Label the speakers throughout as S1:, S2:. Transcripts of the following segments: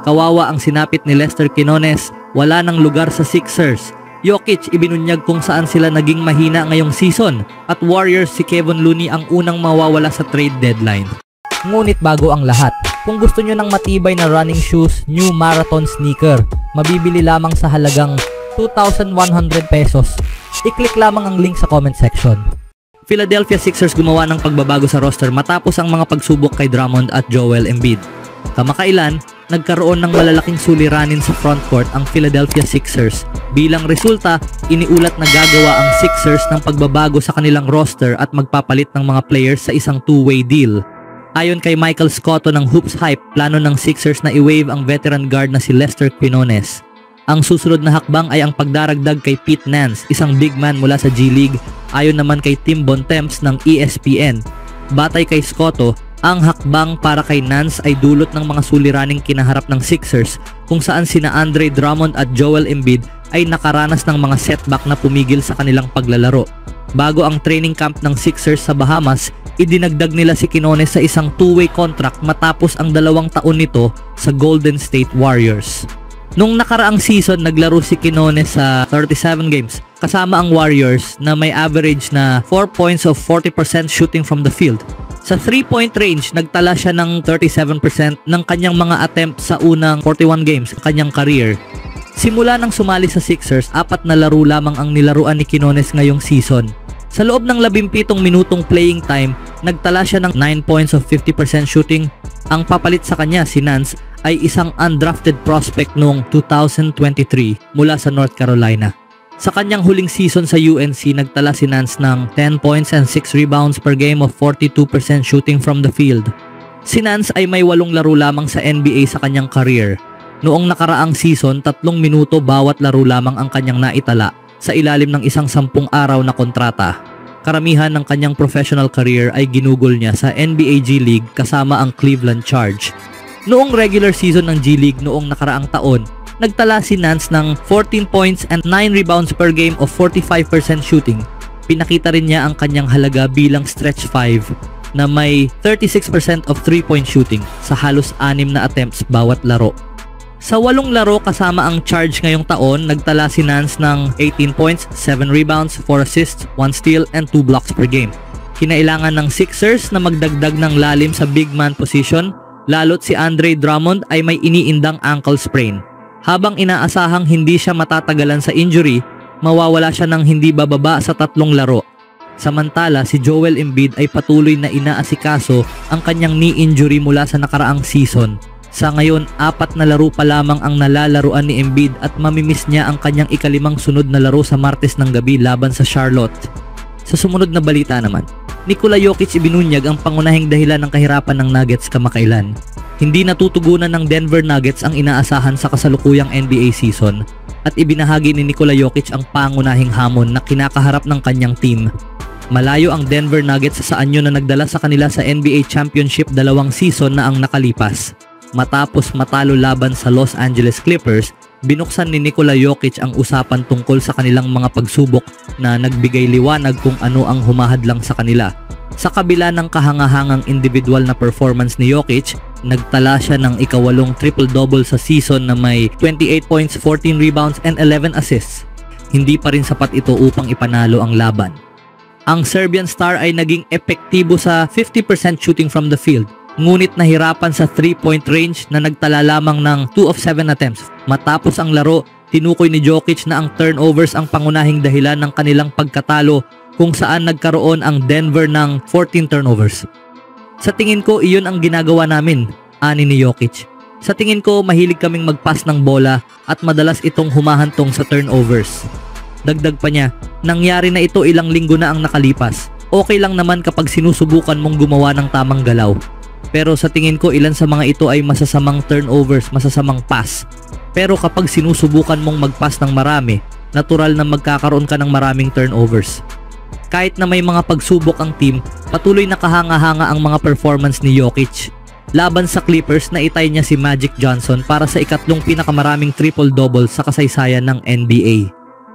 S1: Kawawa ang sinapit ni Lester Quinones, wala ng lugar sa Sixers. Jokic ibinunyag kung saan sila naging mahina ngayong season at Warriors si Kevon Looney ang unang mawawala sa trade deadline. Ngunit bago ang lahat, kung gusto nyo ng matibay na running shoes, new marathon sneaker, mabibili lamang sa halagang 2,100 pesos. I-click lamang ang link sa comment section. Philadelphia Sixers gumawa ng pagbabago sa roster matapos ang mga pagsubok kay Drummond at Joel Embiid. Kamakailan, nagkaroon ng malalaking suliranin sa frontcourt ang Philadelphia Sixers. Bilang resulta, iniulat na gagawa ang Sixers ng pagbabago sa kanilang roster at magpapalit ng mga players sa isang two-way deal. Ayon kay Michael Scotto ng Hoops Hype, plano ng Sixers na i-waive ang veteran guard na si Lester Quinones. Ang susunod na hakbang ay ang pagdaragdag kay Pete Nance, isang big man mula sa G League, ayon naman kay Tim Bontemps ng ESPN. Batay kay Scotto, ang hakbang para kay Nance ay dulot ng mga suliraning kinaharap ng Sixers kung saan sina Andre Drummond at Joel Embiid ay nakaranas ng mga setback na pumigil sa kanilang paglalaro. Bago ang training camp ng Sixers sa Bahamas, idinagdag nila si Quinones sa isang two-way contract matapos ang 2 taon nito sa Golden State Warriors. Nung nakaraang season, naglaro si Quinones sa 37 games kasama ang Warriors na may average na 4 points of 40% shooting from the field. Sa 3-point range, nagtala siya ng 37% ng kanyang mga attempts sa unang 41 games sa kanyang career. Simula nang sumali sa Sixers, 4 na laro lamang ang nilaruan ni Quinones ngayong season. Sa loob ng 17 minutong playing time, nagtala siya ng 9 points of 50% shooting. Ang papalit sa kanya, si Nance, ay isang undrafted prospect noong 2023 mula sa North Carolina. Sa kanyang huling season sa UNC, nagtala si Nance ng 10 points and 6 rebounds per game of 42% shooting from the field. Si Nance ay may 8 laro lamang sa NBA sa kanyang career. Noong nakaraang season, 3 minuto bawat laro lamang ang kanyang naitala sa ilalim ng isang 10 araw na kontrata. Karamihan ng kanyang professional career ay ginugol niya sa NBA G League kasama ang Cleveland Charge. Noong regular season ng G League noong nakaraang taon, nagtala si Nance ng 14 points and 9 rebounds per game of 45% shooting. Pinakita rin niya ang kanyang halaga bilang stretch 5 na may 36% of 3-point shooting sa halos 6 na attempts bawat laro. Sa 8 laro kasama ang Charge ngayong taon, nagtala si Nance ng 18 points, 7 rebounds, 4 assists, 1 steal, and 2 blocks per game. Kinailangan ng Sixers na magdagdag ng lalim sa big man position, lalo't si Andre Drummond ay may iniindang ankle sprain. Habang inaasahang hindi siya matatagalan sa injury, mawawala siya ng hindi bababa sa 3 laro. Samantala, si Joel Embiid ay patuloy na inaasikaso ang kanyang knee injury mula sa nakaraang season. Sa ngayon, 4 na laro pa lamang ang nalalaruan ni Embiid at mamimiss niya ang kanyang ika-5 sunod na laro sa Martes ng gabi laban sa Charlotte. Sa sumunod na balita naman, Nikola Jokic ibinunyag ang pangunahing dahilan ng kahirapan ng Nuggets kamakailan. Hindi natutugunan ng Denver Nuggets ang inaasahan sa kasalukuyang NBA season at ibinahagi ni Nikola Jokic ang pangunahing hamon na kinakaharap ng kanyang team. Malayo ang Denver Nuggets sa anyo na nagdala sa kanila sa NBA Championship 2 season na ang nakalipas. Matapos matalo laban sa Los Angeles Clippers, binuksan ni Nikola Jokic ang usapan tungkol sa kanilang mga pagsubok na nagbigay liwanag kung ano ang humahadlang sa kanila. Sa kabila ng kahangahangang individual na performance ni Jokic, nagtala siya ng ika-8 triple-double sa season na may 28 points, 14 rebounds, and 11 assists. Hindi pa rin sapat ito upang ipanalo ang laban. Ang Serbian star ay naging epektibo sa 50% shooting from the field, ngunit nahirapan sa 3-point range na nagtala lamang ng 2 of 7 attempts. Matapos ang laro, tinukoy ni Jokic na ang turnovers ang pangunahing dahilan ng kanilang pagkatalo kung saan nagkaroon ang Denver ng 14 turnovers. Sa tingin ko, iyon ang ginagawa namin, ani ni Jokic. Sa tingin ko, mahilig kaming mag-pass ng bola at madalas itong humahantong sa turnovers. Dagdag pa niya, nangyari na ito ilang linggo na ang nakalipas. Okay lang naman kapag sinusubukan mong gumawa ng tamang galaw. Pero sa tingin ko ilan sa mga ito ay masasamang turnovers, masasamang pass. Pero kapag sinusubukan mong mag-pass ng marami, natural na magkakaroon ka ng maraming turnovers. Kahit na may mga pagsubok ang team, patuloy na kahanga-hanga ang mga performance ni Jokic. Laban sa Clippers, naitay niya si Magic Johnson para sa ikatlong pinakamaraming triple-double sa kasaysayan ng NBA.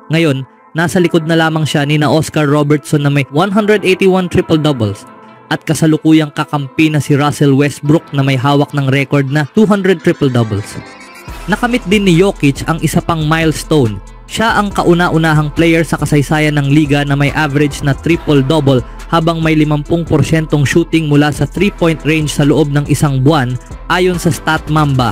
S1: Ngayon, nasa likod na lamang siya ni Oscar Robertson na may 181 triple-doubles at kasalukuyang kakampi na si Russell Westbrook na may hawak ng record na 200 triple-doubles. Nakamit din ni Jokic ang isa pang milestone. Siya ang kauna-unahang player sa kasaysayan ng liga na may average na triple-double habang may 50% shooting mula sa 3-point range sa loob ng isang buwan ayon sa StatMamba.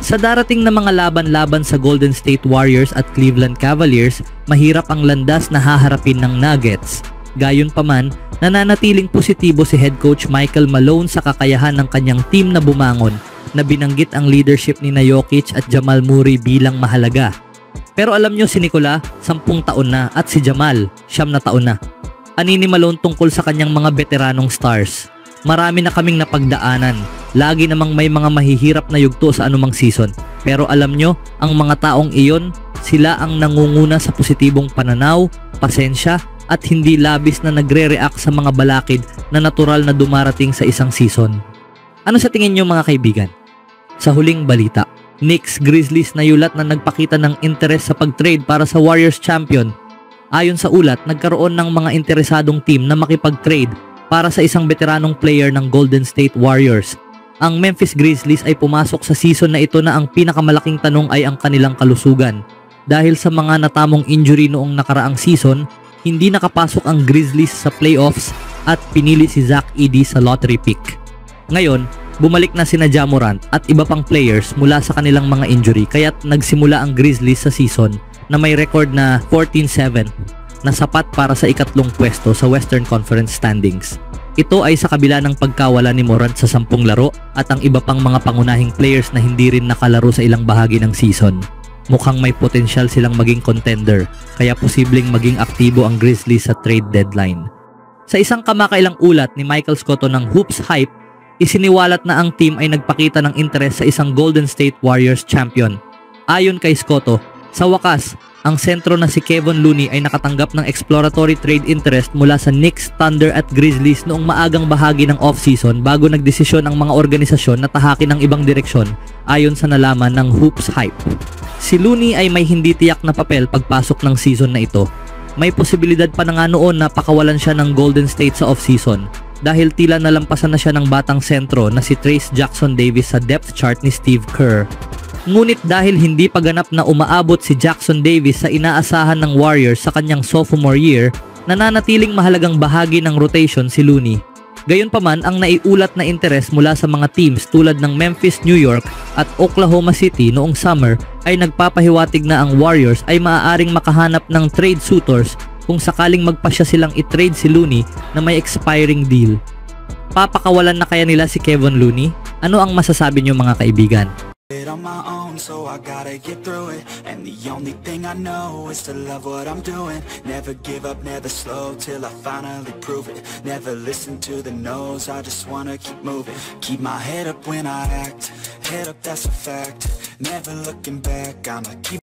S1: Sa darating na mga laban-laban sa Golden State Warriors at Cleveland Cavaliers, mahirap ang landas na haharapin ng Nuggets. Gayunpaman, nananatiling positibo si head coach Michael Malone sa kakayahan ng kanyang team na bumangon, na binanggit ang leadership ni Jokic at Jamal Murray bilang mahalaga. Pero alam nyo, si Nikola, 10 taon na at si Jamal, 9 na taon na. Ani ni Malone tungkol sa kanyang mga veteranong stars. Marami na kaming napagdaanan. Lagi namang may mga mahihirap na yugto sa anumang season. Pero alam nyo, ang mga taong iyon, sila ang nangunguna sa positibong pananaw, pasensya, at hindi labis na nagre-react sa mga balakid na natural na dumarating sa isang season. Ano sa tingin nyo mga kaibigan? Sa huling balita, Knicks Grizzlies na yulat na nagpakita ng interes sa pag-trade para sa Warriors champion. Ayon sa ulat, nagkaroon ng mga interesadong team na makipag-trade para sa isang veteranong player ng Golden State Warriors. Ang Memphis Grizzlies ay pumasok sa season na ito na ang pinakamalaking tanong ay ang kanilang kalusugan. Dahil sa mga natamong injury noong nakaraang season, hindi nakapasok ang Grizzlies sa playoffs at pinili si Zach Edey sa lottery pick. Ngayon, bumalik na sina Ja Morant at iba pang players mula sa kanilang mga injury kaya't nagsimula ang Grizzlies sa season na may record na 14-7 na sapat para sa ikatlong pwesto sa Western Conference standings. Ito ay sa kabila ng pagkawala ni Morant sa 10 laro at ang iba pang mga pangunahing players na hindi rin nakalaro sa ilang bahagi ng season. Mukhang may potensyal silang maging contender kaya posibleng maging aktibo ang Grizzlies sa trade deadline. Sa isang kamakailang ulat ni Michael Scotto ng Hoops Hype, isiniwalat na ang team ay nagpakita ng interes sa isang Golden State Warriors champion. Ayon kay Scotto, sa wakas, ang sentro na si Kevon Looney ay nakatanggap ng exploratory trade interest mula sa Knicks, Thunder at Grizzlies noong maagang bahagi ng off-season bago nagdesisyon ang mga organisasyon na tahakin ng ibang direksyon ayon sa nalaman ng Hoops Hype. Si Looney ay may hindi tiyak na papel pagpasok ng season na ito. May posibilidad pa na nga noon na pakawalan siya ng Golden State sa off-season dahil tila nalampasan na siya ng batang sentro na si Trayce Jackson-Davis sa depth chart ni Steve Kerr. Ngunit dahil hindi pa ganap na umaabot si Jackson-Davis sa inaasahan ng Warriors sa kanyang sophomore year, nananatiling mahalagang bahagi ng rotation si Looney. Gayunpaman, ang naiulat na interes mula sa mga teams tulad ng Memphis, New York at Oklahoma City noong summer ay nagpapahiwatig na ang Warriors ay maaaring makahanap ng trade suitors kung sakaling magpasya silang i-trade si Looney na may expiring deal. Papakawalan na kaya nila si Kevon Looney? Ano ang masasabi niyo mga kaibigan?
S2: On my own, so I gotta get through it. And the only thing I know is to love what I'm doing. Never give up, never slow, till I finally prove it. Never listen to the no's, I just wanna keep moving. Keep my head up when I act, head up, that's a fact. Never looking back, I'ma keep